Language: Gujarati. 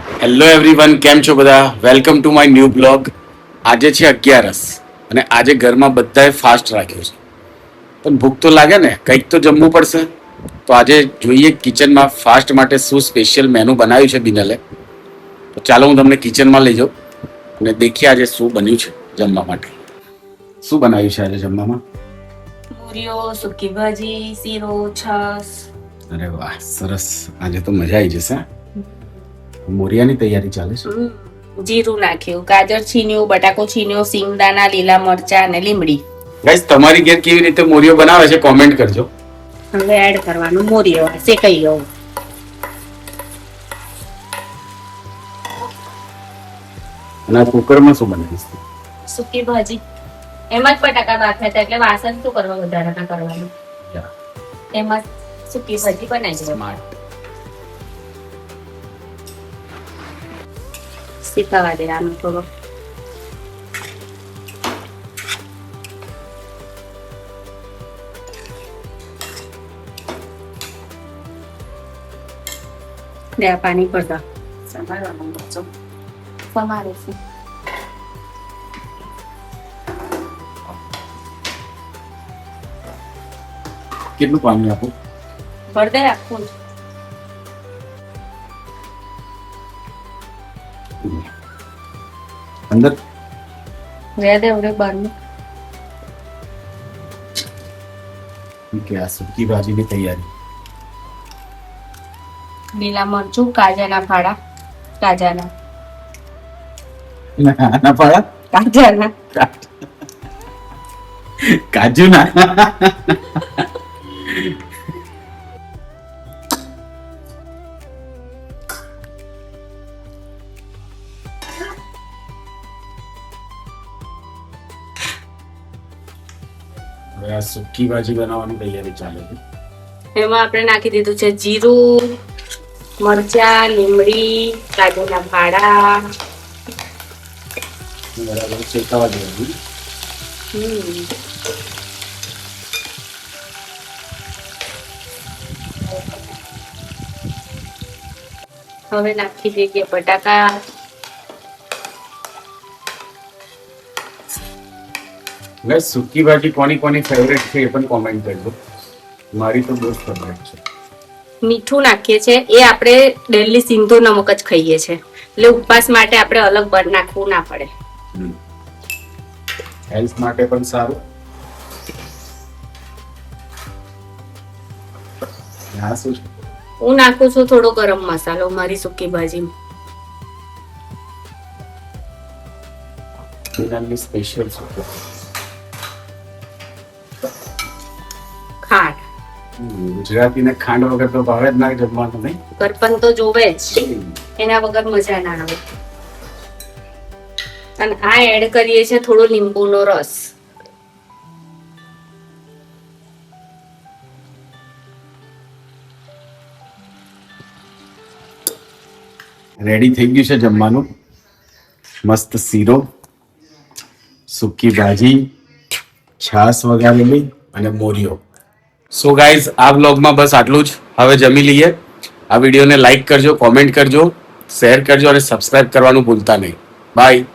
હેલો એવરીવન, કેમ છો બધા? Welcome to my new blog. આજે છે 11 અને આજે ઘરમાં બધાએ ફાસ્ટ રાખ્યો છે, પણ ભૂખ તો લાગે ને, કંઈક તો જમવું પડશે. તો આજે જોઈએ કિચનમાં ફાસ્ટ માટે શું સ્પેશિયલ મેનુ બનાવ્યું છે બિનલે. તો ચાલો હું તમને કિચનમાં લઈ જાઉં અને દેખીએ આજે શું બન્યું છે જમવા માટે. શું બનાવ્યું છે આજે જમવામાં? મૂરીઓ, સૂકી ભાજી, શીરો, છાશ. અરે વાહ, સરસ. આજે તો મજા આવી જશે. મોરિયાની તૈયારી ચાલે છે. જીરું નાખ્યું, ગાજર છીન્યું, બટાકો છીન્યો, સિંગદાણા, લીલા મરચા અને લીમડી. ગાઈસ, તમારી ઘેર કેવી રીતે મોરિયો બનાવે છે કોમેન્ટ કરજો. હવે એડ કરવાનું મોરીઓ, શેકાઈ ગયો. અને આ કુકરમાં શું બનાવીશ? સૂકી ભાજી. એમાં જ બટાકા બાફ્યા હતા એટલે વાસણ શું કરવા વધારાના કરવાનું. એમાં સૂકી ભાજી બનાવી દો. સ્માર્ટ. શેકાવા દેવાનું થોડો. દે આ પાણી પર દો. સમારવાનું બચ્ચો. સમારે છે. કેટલું પાણી આપું? ભર દે આખું જ. અંદર રહ્યા દે હવે બહારનું. કે આ સૂકી ભાજીની તૈયારી. લીલા મરચું, કાજાના ફાડા. કાજાના ના પાડા કાજાના કાજુ ના. હવે આ સૂકી ભાજી બનાવવાની તૈયારી ચાલે છે. એમાં આપણે નાખી દીધું છે જીરું, મરચા, લીમડી, કાજુના ફાડા. બરાબર શેકાવા દેવાનું. હવે નાખી દઈએ બટાકા. હવે સૂકી ભાજી કોની કોની ફેવરેટ છે એ પણ કોમેન્ટ કરજો. મારી તો બહુ ફેવરેટ છે. મીઠું નાખીએ છીએ એ આપણે ડેલી સિંધુ નમક જ ખાઈએ છીએ એટલે ઉપવાસ માટે આપણે અલગ નાખવું ના પડે. હેલ્થ માટે પણ સારું. આ શું છે? હું નાખું છું થોડો ગરમ મસાલો મારી સૂકી ભાજી. બિનાલની સ્પેશિયલ સૂકી. ખાંડ. ગુજરાતીને ખાંડ વગર તો ભાવે જ ના જમવાનું, નહીં? ગરપન તો જોવે જ, એના વગર મજા ના આવે. અને આ એડ કરીએ છીએ થોડો લીંબુનો રસ. રેડી થઈ ગયું છે જમવાનું. મસ્ત શીરો, સૂકી ભાજી, છાશ વગાડેલી અને મોરિયો. સો ગાઈઝ, આ બ્લોગમાં બસ આટલું જ. હવે જમી લઈએ. આ વિડીયોને લાઈક કરજો, કોમેન્ટ કરજો, શેર કરજો અને સબસ્ક્રાઇબ કરવાનું ભૂલતા નહીં. બાય.